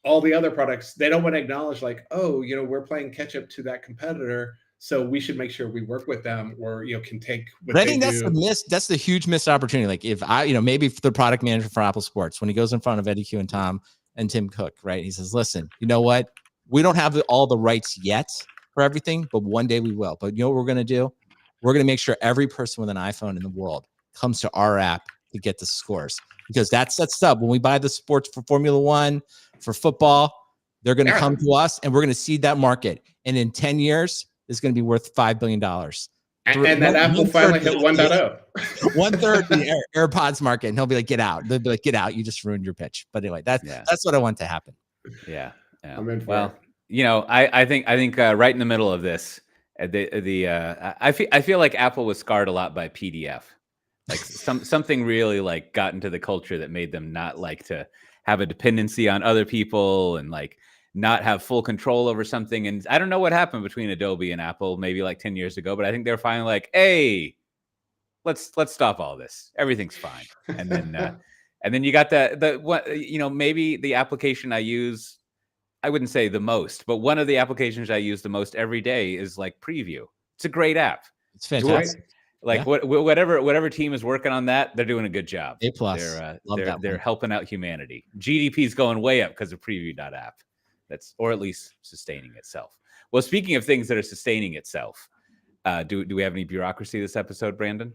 all the other products, they don't want to acknowledge like, oh, we're playing catch up to that competitor, so we should make sure we work with them, or can take what I think that's the huge missed opportunity. Like if maybe the product manager for Apple Sports, when he goes in front of Eddie Q and Tom and Tim Cook, right? He says, listen, you know what? We don't have all the rights yet for everything, but one day we will. But you know what we're going to do? We're going to make sure every person with an iPhone in the world comes to our app to get the scores, because that sets up when we buy the sports for Formula One, for football, they're going to come to us and we're going to seed that market. And in 10 years, it's going to be worth $5 billion. And that app will finally hit 1.0. 1/3 the AirPods market. And he'll be like, get out. They'll be like, get out. You just ruined your pitch. But anyway, that's what I want to happen. Yeah. I'm in for it. You know, I think right in the middle of this, I feel like Apple was scarred a lot by PDF. Like something really like got into the culture that made them not like to have a dependency on other people and like not have full control over something. And I don't know what happened between Adobe and Apple maybe like 10 years ago, but I think they're finally like, hey, let's stop all this. Everything's fine. And then you got maybe the application I use, I wouldn't say the most, but one of the applications I use the most every day is like Preview. It's a great app. It's fantastic. Like whatever team is working on that, they're doing a good job. A+. They're helping out humanity. GDP is going way up because of Preview.app. Or at least sustaining itself. Well, speaking of things that are sustaining itself, do we have any bureaucracy this episode, Brandon?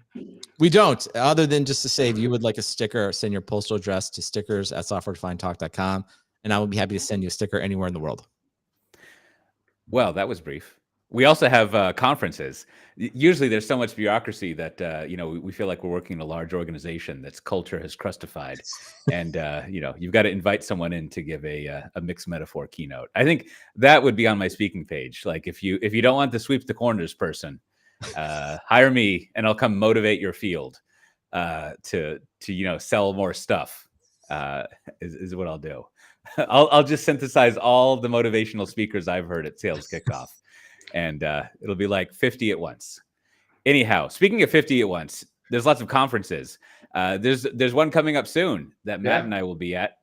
We don't, other than just to say, if you would like a sticker, send your postal address to stickers@softwaredefinedtalk.com, and I will be happy to send you a sticker anywhere in the world. Well, that was brief. We also have conferences. Usually there's so much bureaucracy that, we feel like we're working in a large organization that's culture has crustified. And, you've got to invite someone in to give a mixed metaphor keynote. I think that would be on my speaking page. Like if you don't want the sweep the corners person, hire me and I'll come motivate your field to sell more stuff is what I'll do. I'll just synthesize all the motivational speakers I've heard at Sales Kickoff. And it'll be like 50 at once. Anyhow, speaking of 50 at once, there's lots of conferences. There's one coming up soon that Matt and I will be at.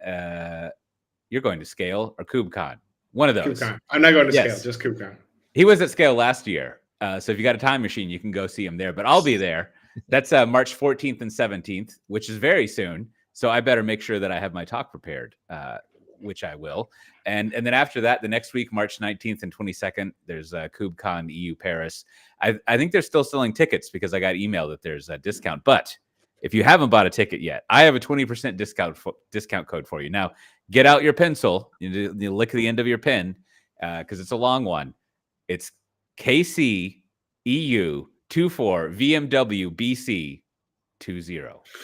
You're going to Scale or KubeCon. One of those. KubeCon. I'm not going to Scale, just KubeCon. He was at Scale last year. So if you got a time machine, you can go see him there. But I'll be there. That's March 14th and 17th, which is very soon. So I better make sure that I have my talk prepared, which I will. And then after that, the next week, March 19th and 22nd, there's KubeCon EU Paris. I think they're still selling tickets because I got email that there's a discount. But if you haven't bought a ticket yet, I have a 20% discount code for you. Now, get out your pencil. You lick the end of your pen because it's a long one. It's KC EU 24 VMW BC 20,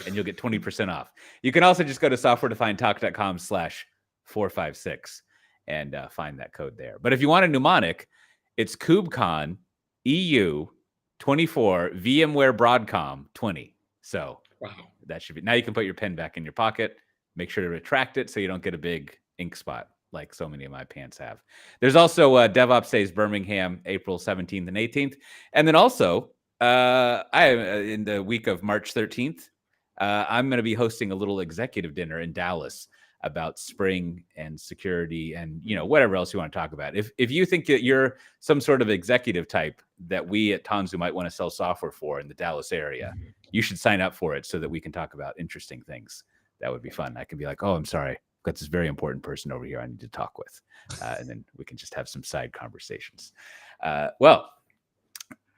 and you'll get 20% off. You can also just go to softwaredefinedtalk.com/456 and find that code there. But if you want a mnemonic, it's KubeCon EU 24 VMware Broadcom 20. So that should be. Now you can put your pen back in your pocket. Make sure to retract it so you don't get a big ink spot like so many of my pants have. There's also DevOps Days Birmingham, April 17th and 18th. And then also, in the week of March 13th, I'm going to be hosting a little executive dinner in Dallas about Spring and security and, whatever else you want to talk about. If you think that you're some sort of executive type that we at Tanzu might want to sell software for in the Dallas area, you should sign up for it so that we can talk about interesting things. That would be fun. I can be like, oh, I'm sorry. I've got this very important person over here I need to talk with. And then we can just have some side conversations. Well,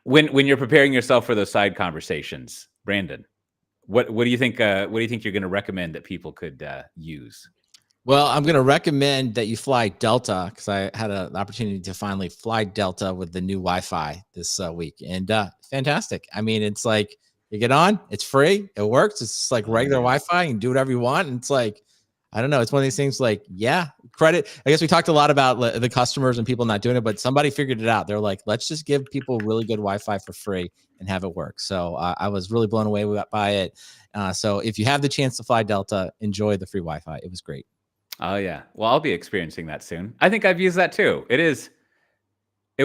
when you're preparing yourself for those side conversations, Brandon, what do you think? What do you think you're going to recommend that people could use? Well, I'm going to recommend that you fly Delta because I had an opportunity to finally fly Delta with the new Wi-Fi this week, and fantastic. I mean, it's like you get on, it's free, it works. It's just like regular Wi-Fi. You can do whatever you want, and it's like, I don't know. It's one of these things like, credit. I guess we talked a lot about the customers and people not doing it, but somebody figured it out. They're like, let's just give people really good Wi-Fi for free and have it work. So I was really blown away by it. So if you have the chance to fly Delta, enjoy the free Wi-Fi. It was great. Oh yeah. Well, I'll be experiencing that soon. I think I've used that too. It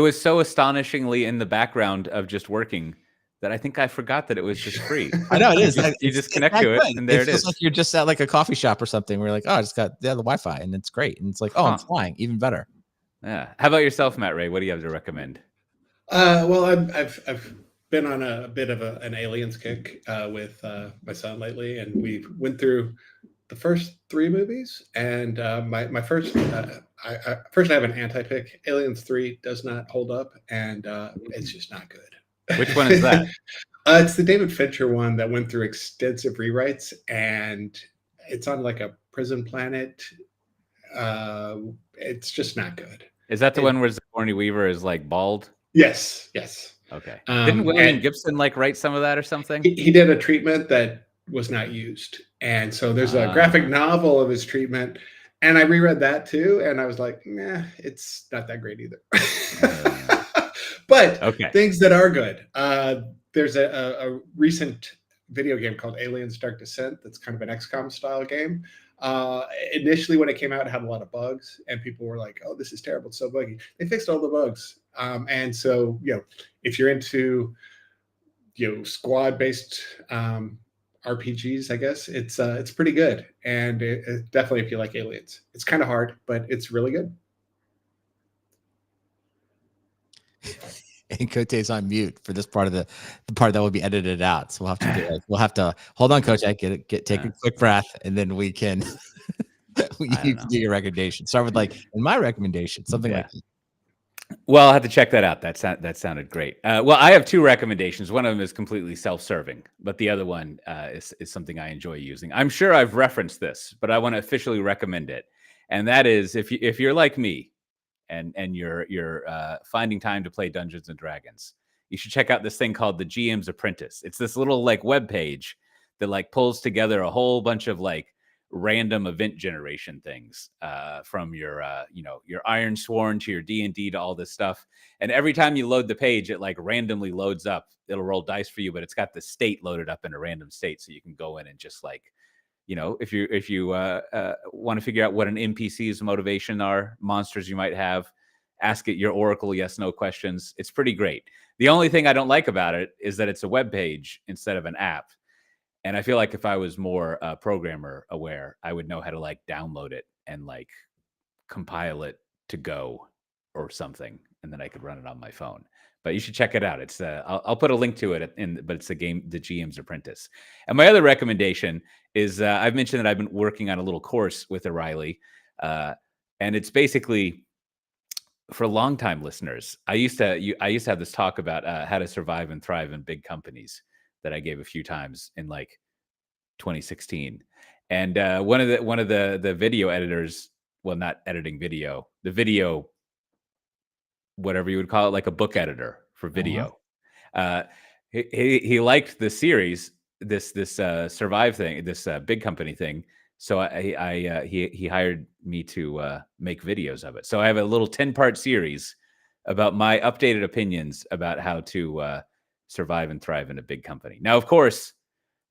was so astonishingly in the background of just working that I think I forgot that it was just free. I know it is. You just connect to it, and there it is. Like you're just at like a coffee shop or something. Where you're like, oh, I just got the Wi-Fi, and it's great. And it's like, oh, I'm flying, even better. Yeah. How about yourself, Matt Ray? What do you have to recommend? Well, I've been on a bit of an Aliens kick with my son lately, and we went through the first 3 movies. And my first, I have an anti-pick. Aliens 3 does not hold up, and it's just not good. Which one is that? It's the David Fincher one that went through extensive rewrites, and it's on like a prison planet. It's just not good. Is that the one where Sigourney Weaver is like bald? Yes, yes. Okay. Didn't William Gibson like write some of that or something? He did a treatment that was not used, and so there's a graphic novel of his treatment, and I reread that too, and I was like, nah, it's not that great either. But things that are good. There's a recent video game called Aliens Dark Descent that's kind of an XCOM style game. Initially, when it came out, it had a lot of bugs, and people were like, "Oh, this is terrible, it's so buggy." They fixed all the bugs, and so if you're into squad-based RPGs, I guess it's pretty good, and it definitely, if you like Aliens, it's kind of hard, but it's really good. And Cote's on mute for this part of the part that will be edited out. So we'll have to do it. We'll have to hold on, Cote. Take a quick breath, and then we can you can do your recommendation. Start with like in my recommendation, something like that. Well, I'll have to check that out. That sounded great. Well, I have two recommendations. One of them is completely self-serving, but the other one is something I enjoy using. I'm sure I've referenced this, but I want to officially recommend it. And that is if you're like me, and you're finding time to play Dungeons and Dragons, you should check out this thing called the GM's Apprentice. It's this little like web page that like pulls together a whole bunch of like random event generation things from your your Ironsworn to your D&D to all this stuff. And every time you load the page, it like randomly loads up. It'll roll dice for you, but it's got the state loaded up in a random state, so you can go in and just like if you want to figure out what an NPC's motivation are, monsters you might have, ask it your Oracle yes/no questions. It's pretty great. The only thing I don't like about it is that it's a web page instead of an app. And I feel like if I was more programmer aware, I would know how to like download it and like compile it to Go or something, and then I could run it on my phone. But you should check it out. It's I'll put a link to it but it's the game, the GM's Apprentice. And my other recommendation is I've mentioned that I've been working on a little course with O'Reilly, and it's basically for longtime listeners. I used to have this talk about how to survive and thrive in big companies that I gave a few times in like 2016. And one of the video editors, well, not editing video, the video, whatever you would call it, like a book editor for video. He liked the series, this survive thing, this big company thing. So he hired me to make videos of it. So I have a little 10-part series about my updated opinions about how to survive and thrive in a big company. Now, of course,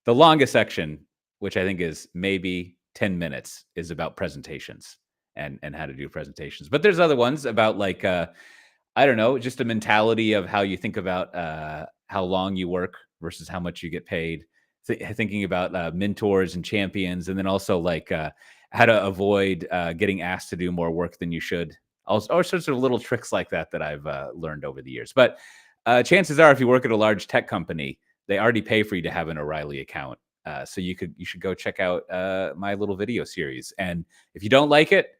the longest section, which I think is maybe 10 minutes, is about presentations and how to do presentations. But there's other ones about like I don't know, just a mentality of how you think about how long you work versus how much you get paid. Thinking about mentors and champions, and then also like how to avoid getting asked to do more work than you should. All sorts of little tricks like that I've learned over the years. But chances are, if you work at a large tech company, they already pay for you to have an O'Reilly account. So you should go check out my little video series. And if you don't like it,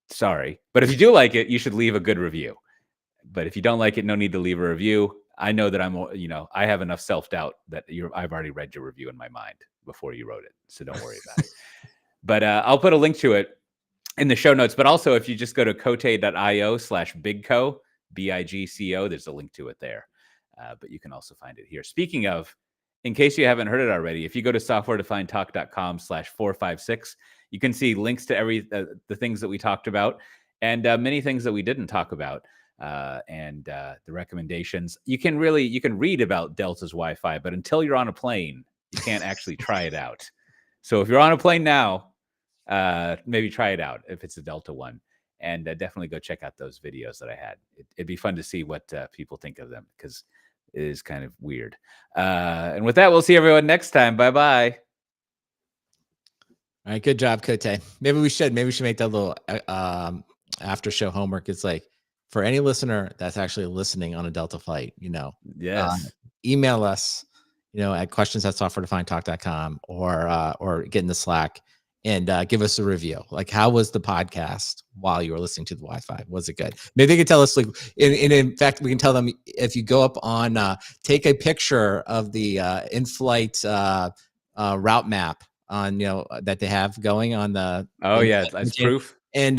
sorry. But if you do like it, you should leave a good review. But if you don't like it, no need to leave a review. I know that I have enough self-doubt that I've already read your review in my mind before you wrote it. So don't worry about it. But I'll put a link to it in the show notes. But also, if you just go to cote.io/bigco, BIGCO, there's a link to it there. But you can also find it here. Speaking of, in case you haven't heard it already, if you go to softwaredefinedtalk.com/456, you can see links to the things that we talked about and many things that we didn't talk about. And the recommendations. You can read about Delta's Wi-Fi, but until you're on a plane, you can't actually try it out. So if you're on a plane now, maybe try it out if it's a Delta one, and definitely go check out those videos that I had. It'd be fun to see what people think of them, because it is kind of weird. And with that, we'll see everyone next time. Bye-bye. All right, good job, Cote. Maybe we should make that little after show homework. It's like, for any listener that's actually listening on a Delta flight, email us, at questions@softwaredefinedtalk.com or get in the Slack and give us a review. Like, how was the podcast while you were listening to the Wi-Fi? Was it good? Maybe they could tell us, like, in fact, we can tell them if you go up on, take a picture of the in-flight route map on, that they have going on the. Oh yeah, that's proof. And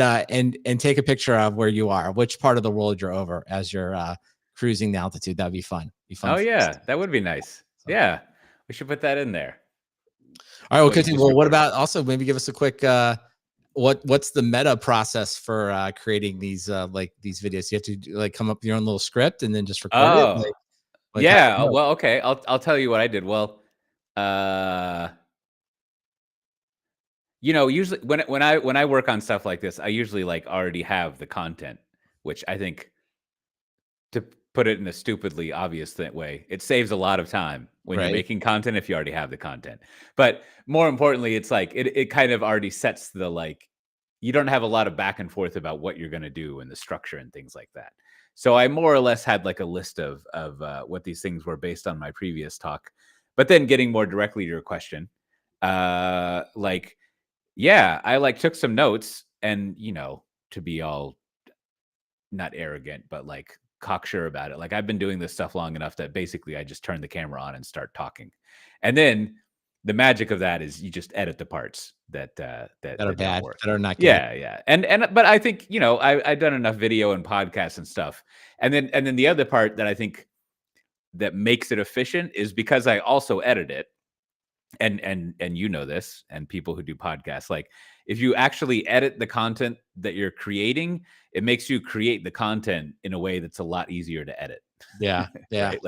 take a picture of where you are, which part of the world you're over as you're cruising the altitude. That'd be fun. Oh yeah, that would be nice. So. Yeah, we should put that in there. All right, well, continue. Well, what about also maybe give us a quick what's the meta process for creating these these videos? You have to like come up with your own little script and then just record it. Yeah. Well, okay. I'll tell you what I did. Well, usually when I work on stuff like this, I usually like already have the content, which I think, to put it in a stupidly obvious way, it saves a lot of time when you're making content if you already have the content. But more importantly, it's like it kind of already sets the, like, you don't have a lot of back and forth about what you're going to do and the structure and things like that. So I more or less had like a list of what these things were based on my previous talk. But then getting more directly to your question, I like took some notes, and to be all not arrogant, but like cocksure about it. Like, I've been doing this stuff long enough that basically I just turn the camera on and start talking. And then the magic of that is you just edit the parts that are bad, that are not good. Yeah. But I think, I've done enough video and podcasts and stuff. And then the other part that I think that makes it efficient is because I also edit it. And this, and people who do podcasts, like, if you actually edit the content that you're creating, it makes you create the content in a way that's a lot easier to edit. Yeah. Right?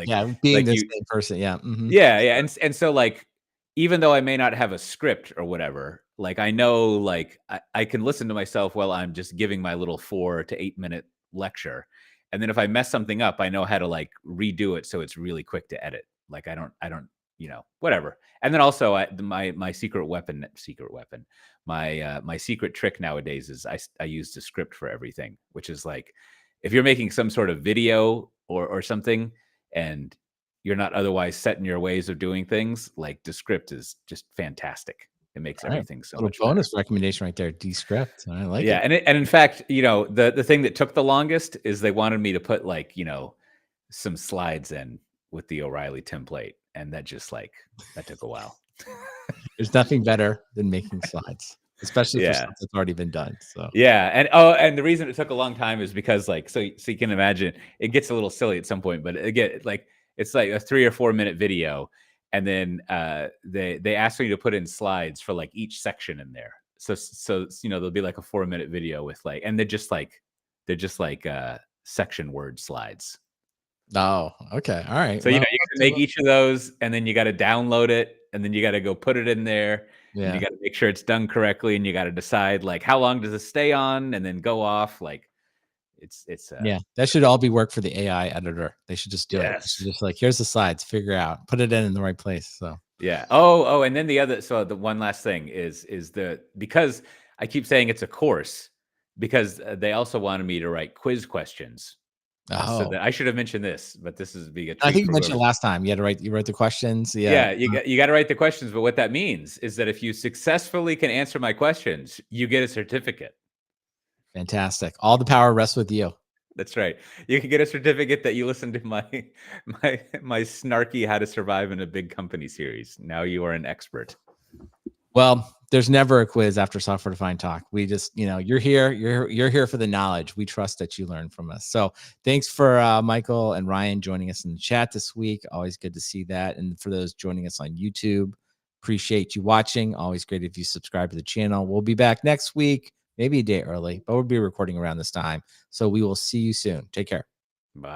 Being the same person. Yeah. Mm-hmm. Yeah. And so, like, even though I may not have a script or whatever, like, I know, like, I can listen to myself while I'm just giving my little 4 to 8 minute lecture. And then if I mess something up, I know how to like redo it so it's really quick to edit. Like, I don't whatever. And then also my secret trick nowadays is I use the script for everything, which is like, if you're making some sort of video or something and you're not otherwise set in your ways of doing things, like, Descript is just fantastic. It makes everything so much better. Bonus recommendation right there, Descript. I like it. Yeah, and in fact, the thing that took the longest is they wanted me to put like, some slides in with the O'Reilly template, and that just that took a while. There's nothing better than making slides, especially for stuff that's already been done. So and the reason it took a long time is because, like, so you can imagine it gets a little silly at some point, but again, like, it's like a 3 or 4 minute video, and then they asked me to put in slides for like each section in there. So there'll be like a 4 minute video with like, and they're just like section word slides. Oh, okay. All right. So, you got to make each of those, and then you got to download it, and then you got to go put it in there. Yeah. And you got to make sure it's done correctly, and you got to decide, like, how long does it stay on, and then go off. Like, it's that should all be work for the AI editor. They should just do it. Just like, here's the slides, figure out, put it in the right place. So yeah. Oh, and then the one last thing is because I keep saying it's a course, because they also wanted me to write quiz questions. So that I should have mentioned this, but this is being a treat. I think you mentioned it last time. You wrote the questions. Yeah, you got to write the questions. But what that means is that if you successfully can answer my questions, you get a certificate. Fantastic. All the power rests with you. That's right. You can get a certificate that you listened to my snarky How to Survive in a Big Company series. Now you are an expert. Well, there's never a quiz after Software Defined Talk. We just, you're here for the knowledge. We trust that you learn from us. So thanks for Michael and Ryan joining us in the chat this week. Always good to see that. And for those joining us on YouTube, appreciate you watching. Always great if you subscribe to the channel. We'll be back next week, maybe a day early, but we'll be recording around this time. So we will see you soon. Take care. Bye.